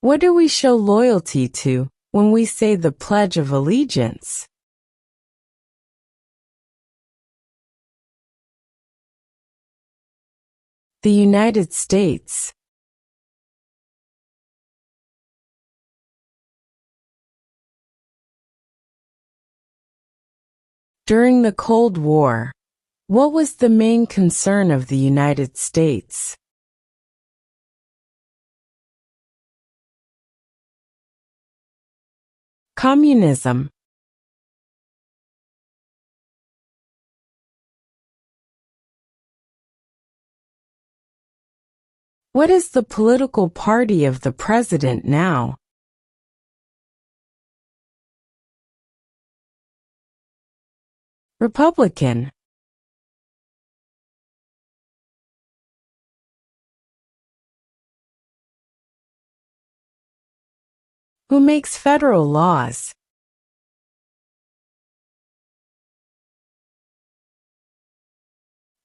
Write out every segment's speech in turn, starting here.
What do we show loyalty to when we say the Pledge of Allegiance? The United States. During the Cold War, what was the main concern of the United States? Communism. What is the political party of the president now? Republican. Who makes federal laws?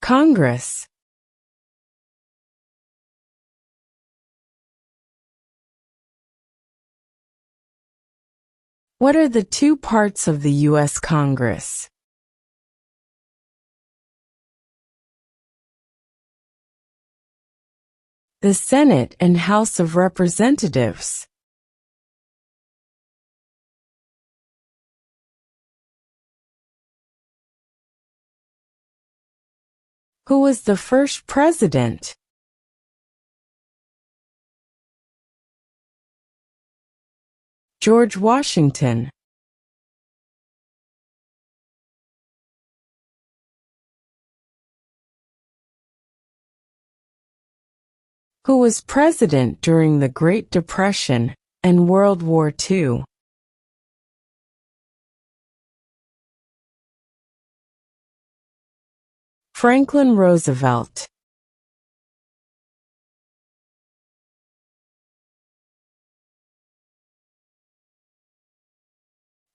Congress. What are the two parts of the U.S. Congress? The Senate and House of Representatives. Who was the first president? George Washington. Who was president during the Great Depression and World War II? Franklin Roosevelt.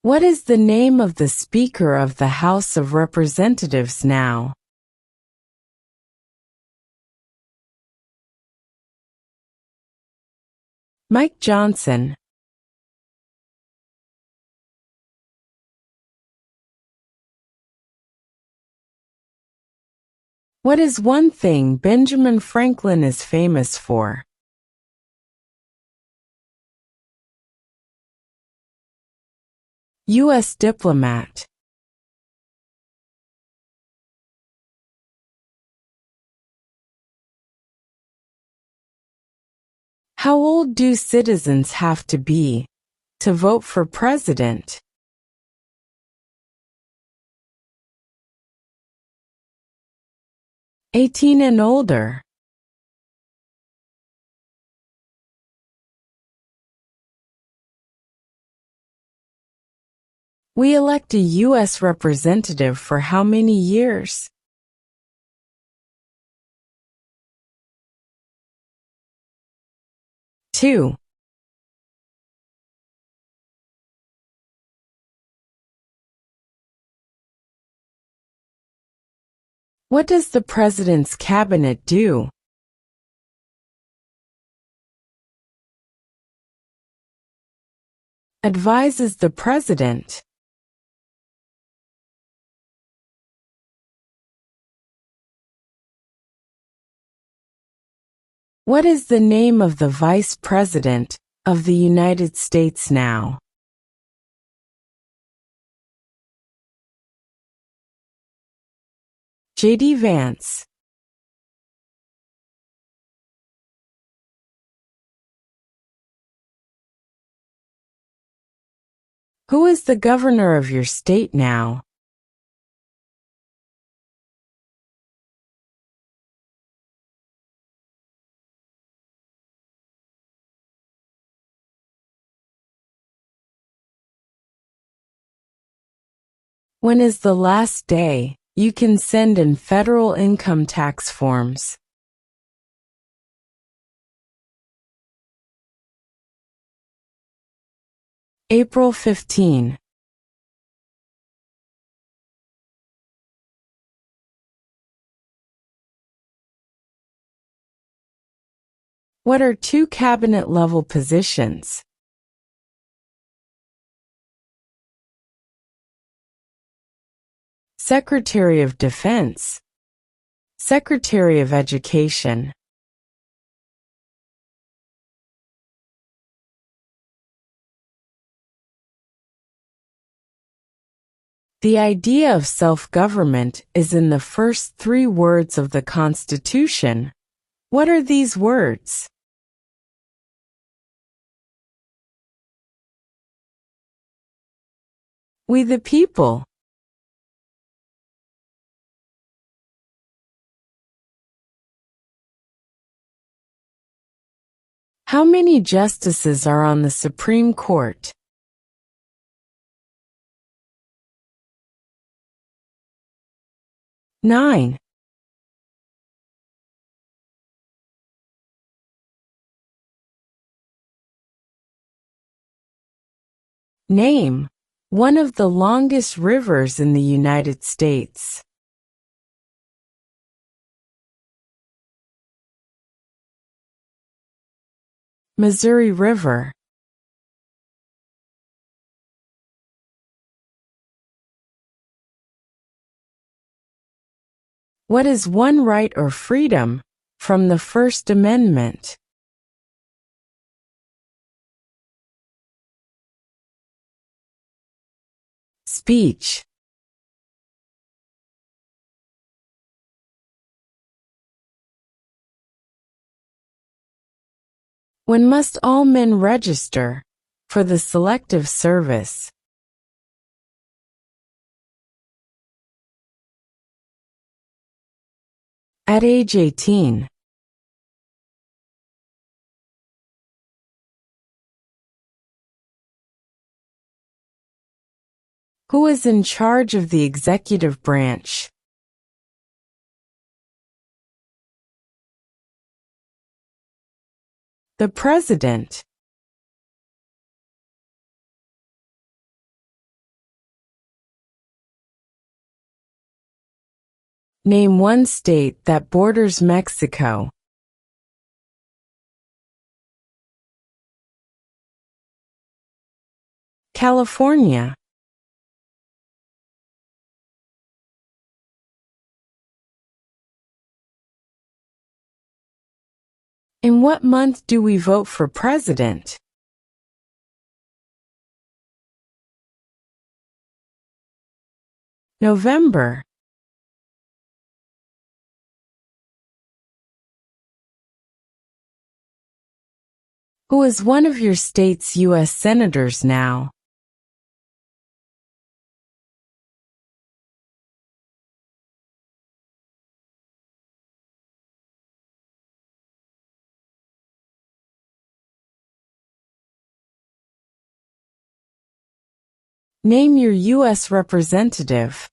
What is the name of the Speaker of the House of Representatives now? Mike Johnson. What is one thing Benjamin Franklin is famous for? U.S. diplomat. How old do citizens have to be to vote for president? 18 and older. We elect a U.S. representative for how many years? Two. What does the President's cabinet do? Advises the President. What is the name of the Vice President of the United States now? J.D. Vance. Who is the governor of your state now? When is the last day you can send in federal income tax forms? April 15. What are two cabinet-level positions? Secretary of Defense, Secretary of Education. The idea of self-government is in the first three words of the Constitution. What are these words? We the people. How many justices are on the Supreme Court? Nine. Name one of the longest rivers in the United States. Missouri River. What is one right or freedom from the First Amendment? Speech. When must all men register for the Selective Service? At age 18. Who is in charge of the executive branch? The President. Name one state that borders Mexico. California. In what month do we vote for president? November. Who is one of your state's U.S. senators now? Name your U.S. representative.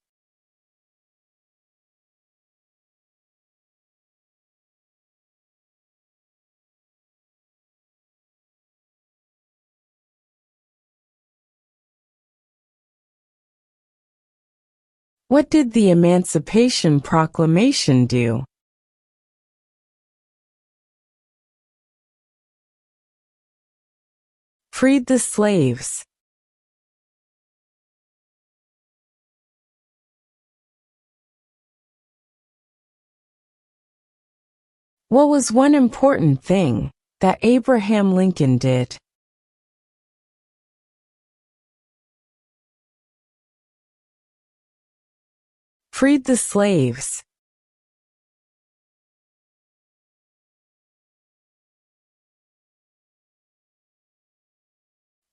What did the Emancipation Proclamation do? Freed the slaves. What was one important thing that Abraham Lincoln did? Freed the slaves.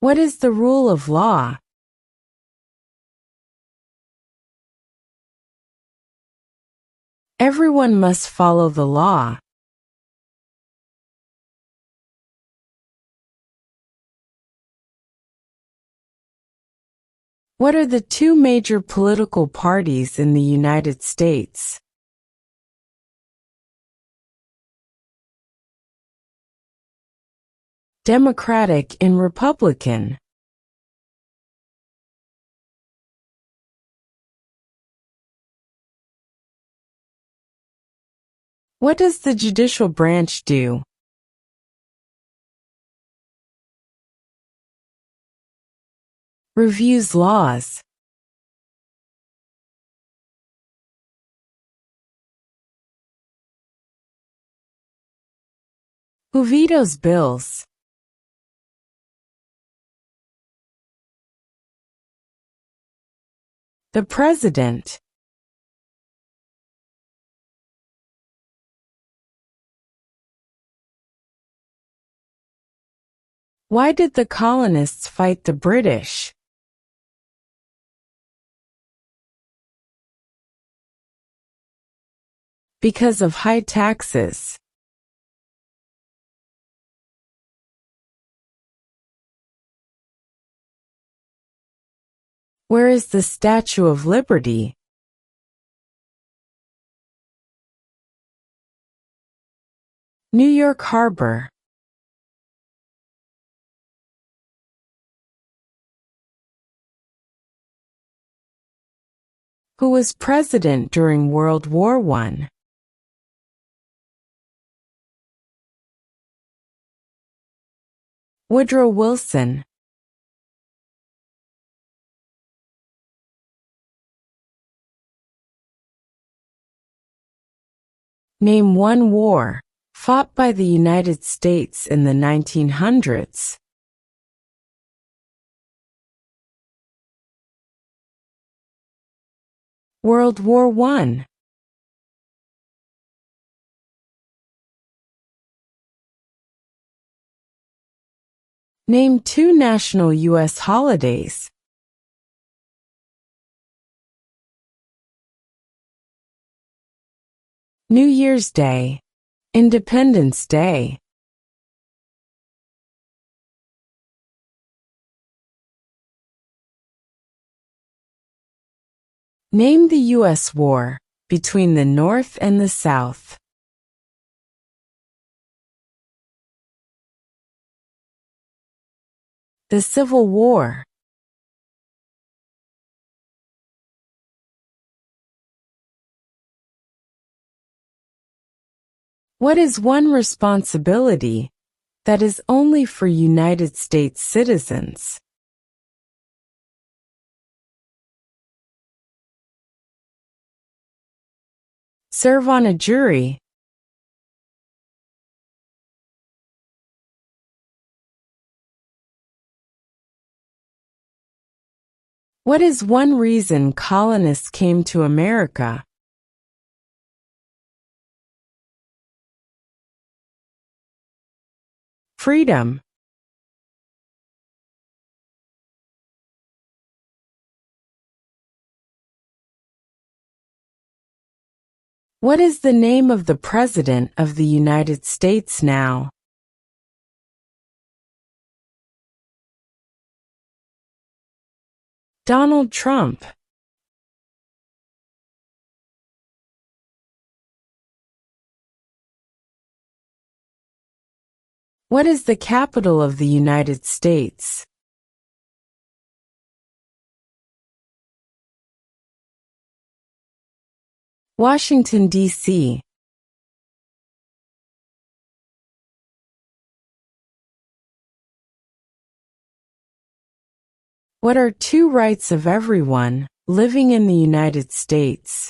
What is the rule of law? Everyone must follow the law. What are the two major political parties in the United States? Democratic and Republican. What does the judicial branch do? Reviews laws. Who vetoes bills? The president. Why did the colonists fight the British? Because of high taxes. Where is the Statue of Liberty? New York Harbor. Who was president during World War I? Woodrow Wilson. Name one war fought by the United States in the 1900s. World War I. Name two national U.S. holidays. New Year's Day. Independence Day. Name the U.S. war between the North and the South. The Civil War. What is one responsibility that is only for United States citizens? Serve on a jury. What is one reason colonists came to America? Freedom. What is the name of the President of the United States now? Donald Trump. What is the capital of the United States? Washington, D.C. What are two rights of everyone living in the United States?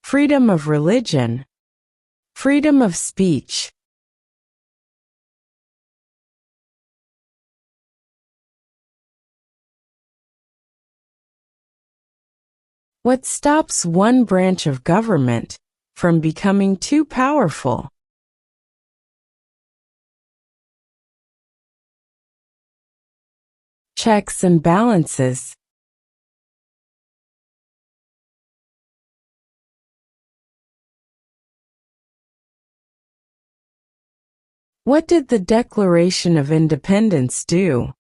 Freedom of religion. Freedom of speech. What stops one branch of government from becoming too powerful? Checks and balances. What did the Declaration of Independence do?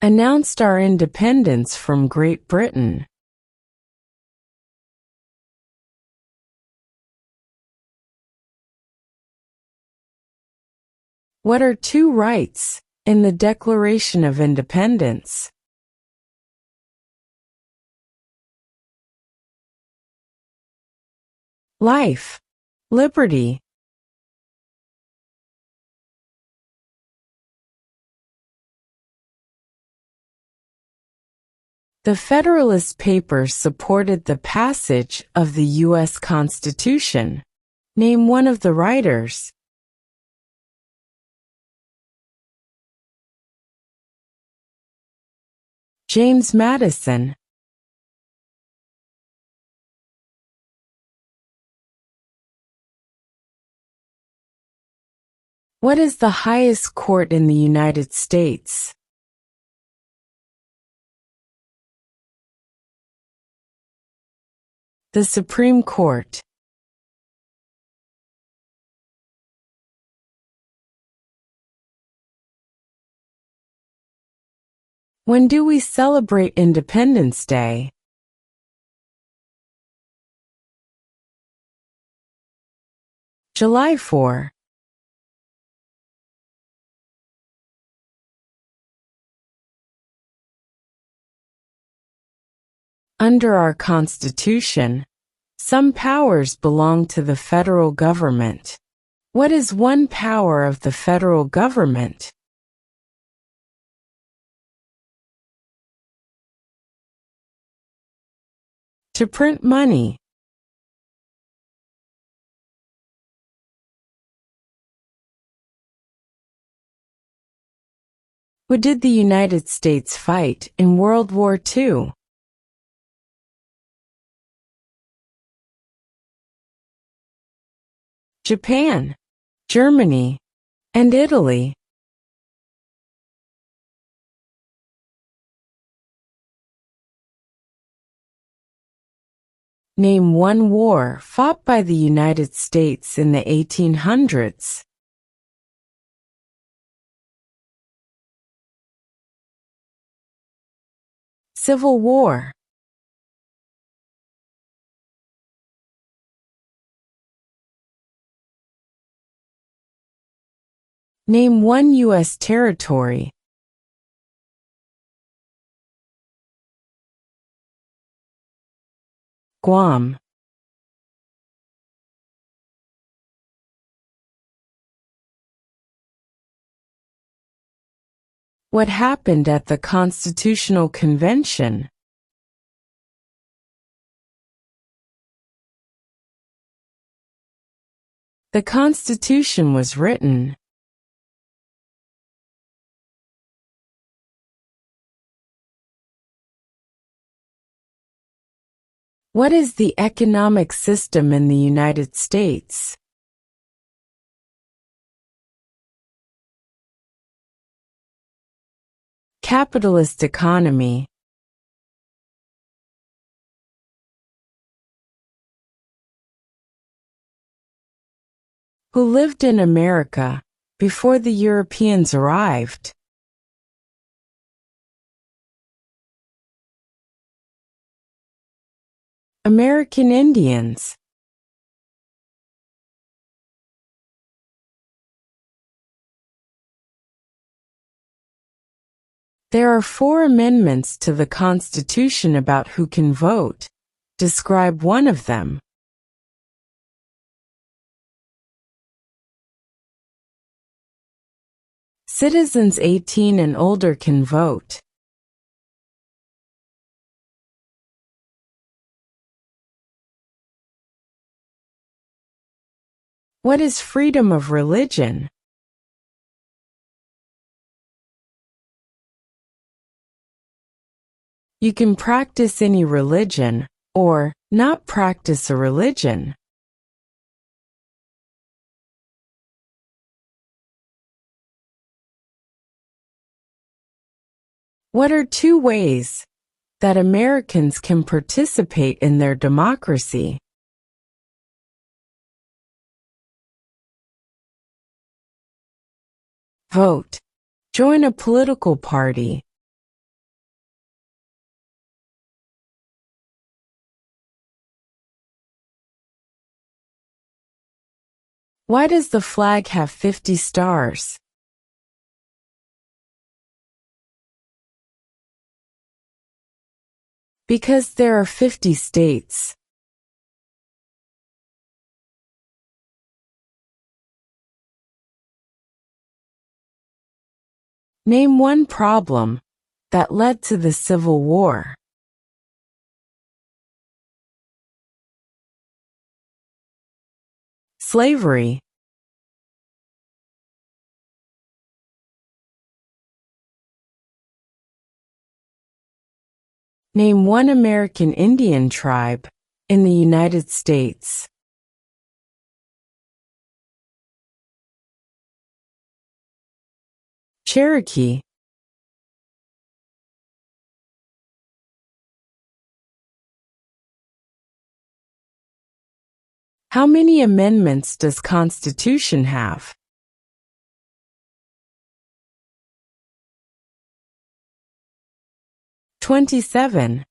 Announced our independence from Great Britain. What are two rights in the Declaration of Independence? life, liberty. The Federalist Papers supported the passage of the U.S. Constitution. Name one of the writers. James Madison. What is the highest court in the United States? The Supreme Court. When do we celebrate Independence Day? July 4. Under our Constitution, some powers belong to the federal government. What is one power of the federal government? To print money. Who did the United States fight in World War II? Japan, Germany, and Italy. Name one war fought by the United States in the 1800s. Civil War. Name one U.S. territory. Guam. What happened at the Constitutional Convention? The Constitution was written. What is the economic system in the United States? Capitalist economy. Who lived in America before the Europeans arrived? American Indians. There are 4 amendments to the Constitution about who can vote. Describe one of them. Citizens 18 and older can vote. What is freedom of religion? You can practice any religion, or not practice a religion. What are 2 ways that Americans can participate in their democracy? Vote. Join a political party. Why does the flag have 50 stars? Because there are 50 states. Name one problem that led to the Civil War. Slavery. Name one American Indian tribe in the United States. Cherokee. How many amendments does Constitution have? 27.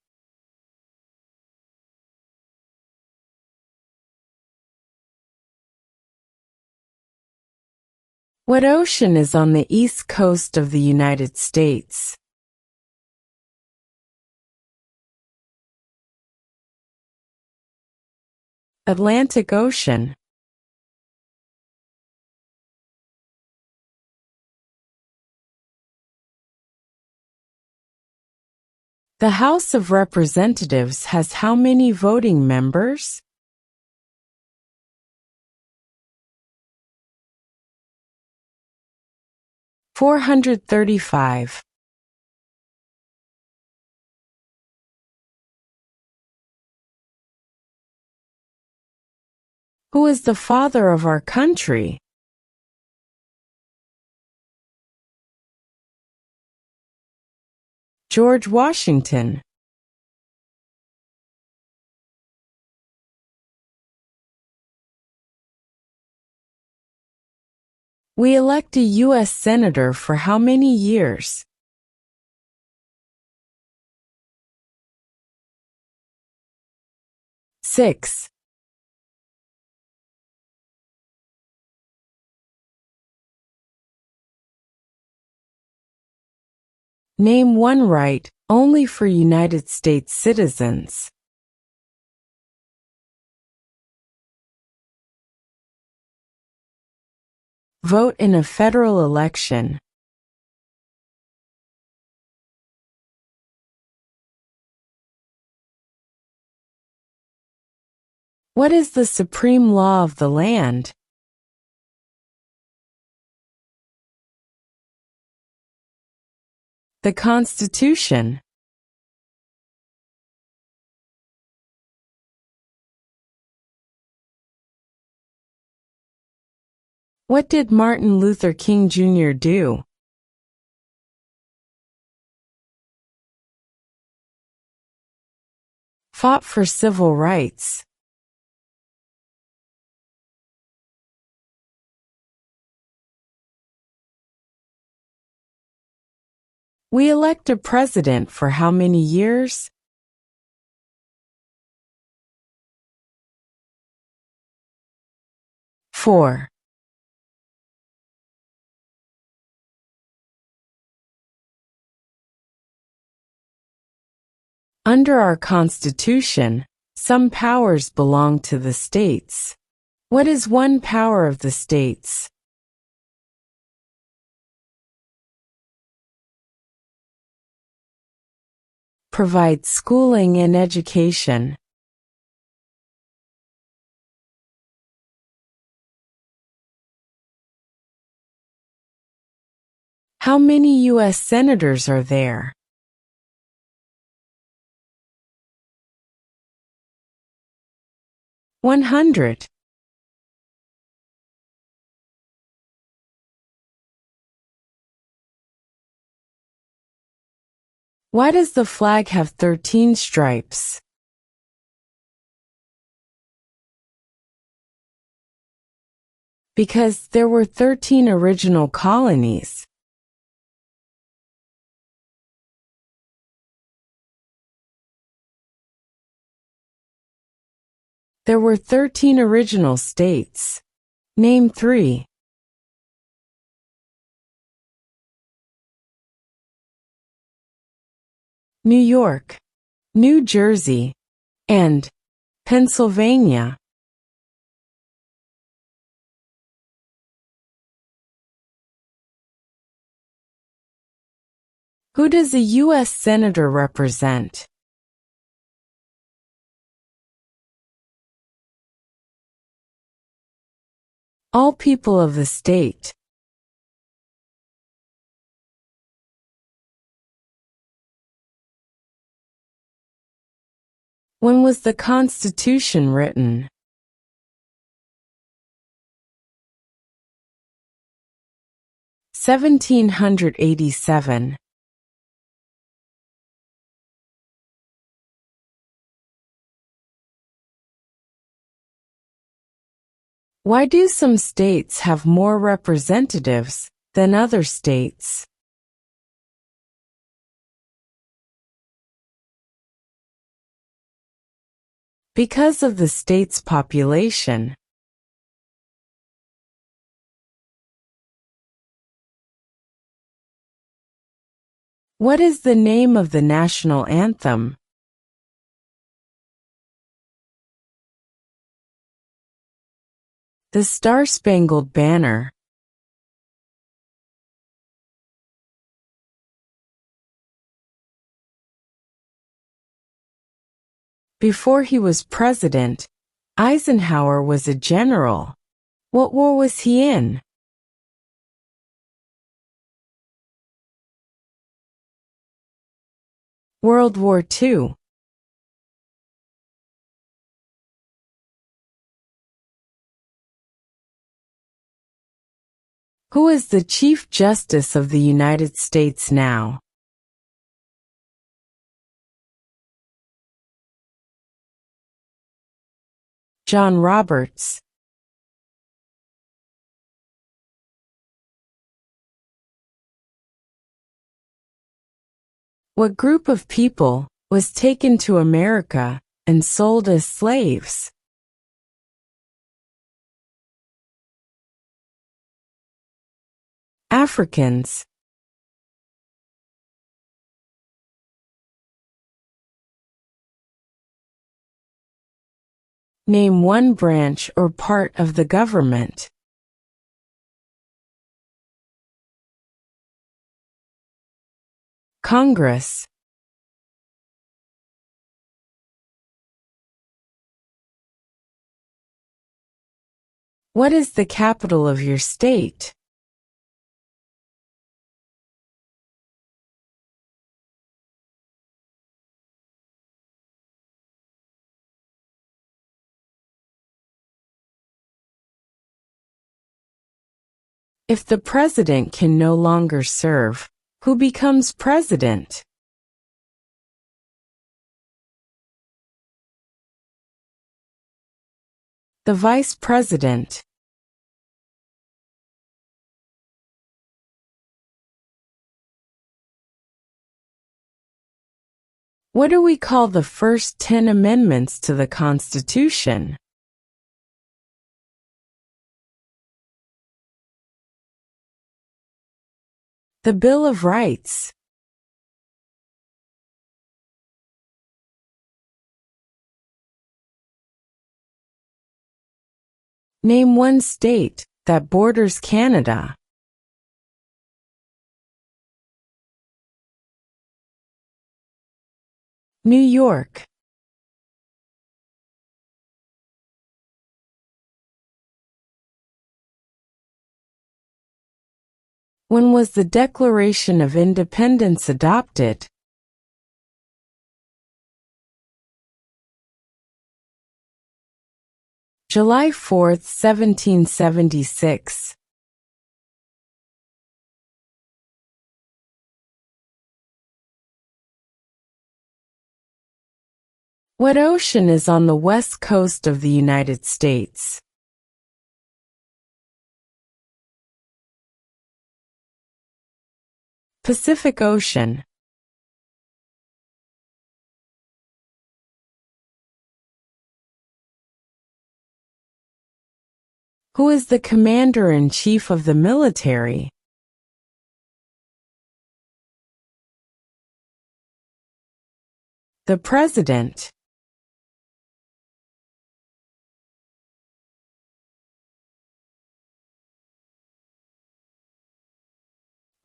What ocean is on the east coast of the United States? Atlantic Ocean. The House of Representatives has how many voting members? 435. Who is the father of our country? George Washington. We elect a U.S. Senator for how many years? 6. Name one right only for United States citizens. Vote in a federal election. What is the supreme law of the land? The Constitution. What did Martin Luther King Jr. do? Fought for civil rights. We elect a president for how many years? 4. Under our Constitution, some powers belong to the states. What is one power of the states? Provide schooling and education. How many U.S. senators are there? 100. Why does the flag have 13 stripes? Because there were 13 original colonies. There were 13 original states. Name 3. New York, New Jersey, and Pennsylvania. Who does a U.S. Senator represent? All people of the state. When was the Constitution written? (1787). Why do some states have more representatives than other states? Because of the state's population. What is the name of the national anthem? The Star-Spangled Banner. Before he was president, Eisenhower was a general. What war was he in? World War II. Who is the Chief Justice of the United States now? John Roberts. What group of people was taken to America and sold as slaves? Africans. Name one branch or part of the government. Congress. What is the capital of your state? If the president can no longer serve, who becomes president? The vice president. What do we call the first 10 amendments to the Constitution? The Bill of Rights. Name one state that borders Canada. New York. When was the Declaration of Independence adopted? July 4, 1776. What ocean is on the west coast of the United States? Pacific Ocean. Who is the Commander-in-Chief of the military? The President.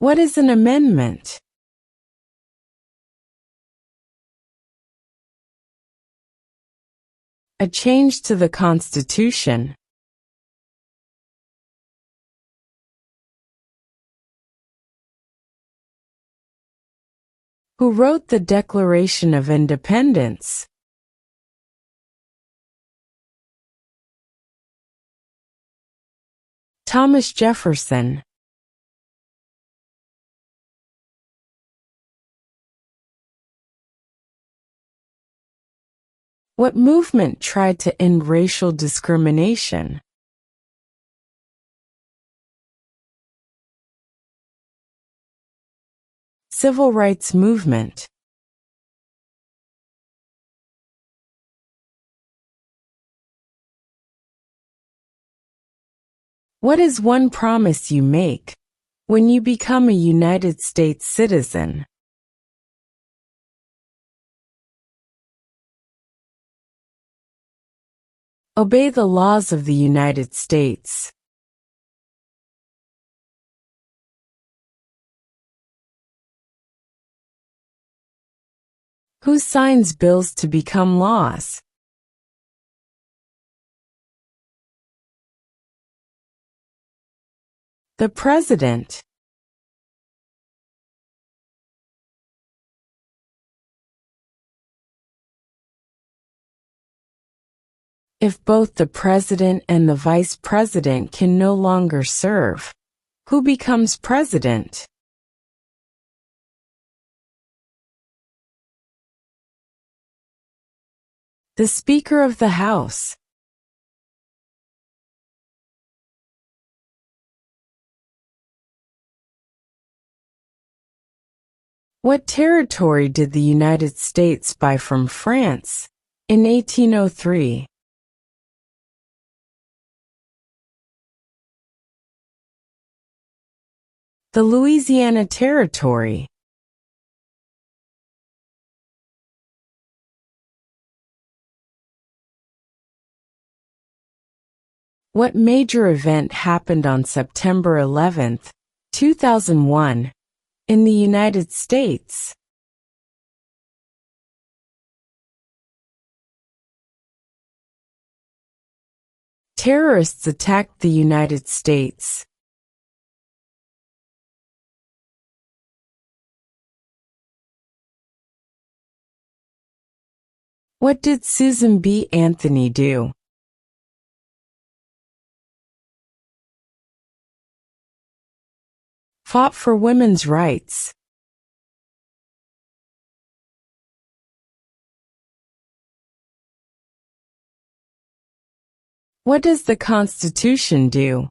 What is an amendment? A change to the Constitution. Who wrote the Declaration of Independence? Thomas Jefferson. What movement tried to end racial discrimination? Civil rights movement. What is one promise you make when you become a United States citizen? Obey the laws of the United States. Who signs bills to become laws? The President. If both the President and the Vice President can no longer serve, who becomes President? The Speaker of the House. What territory did the United States buy from France in 1803? The Louisiana Territory. What major event happened on September 11, 2001, in the United States? Terrorists attacked the United States. What did Susan B. Anthony do? Fought for women's rights. What does the Constitution do?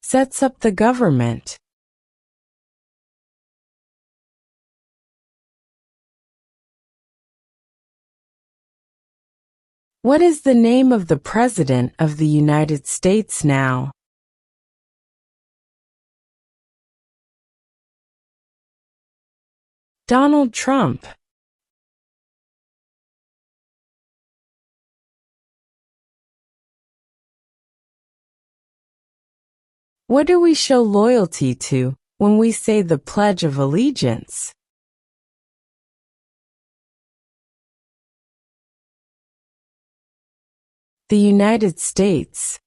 Sets up the government. What is the name of the President of the United States now? Donald Trump. What do we show loyalty to when we say the Pledge of Allegiance? The United States.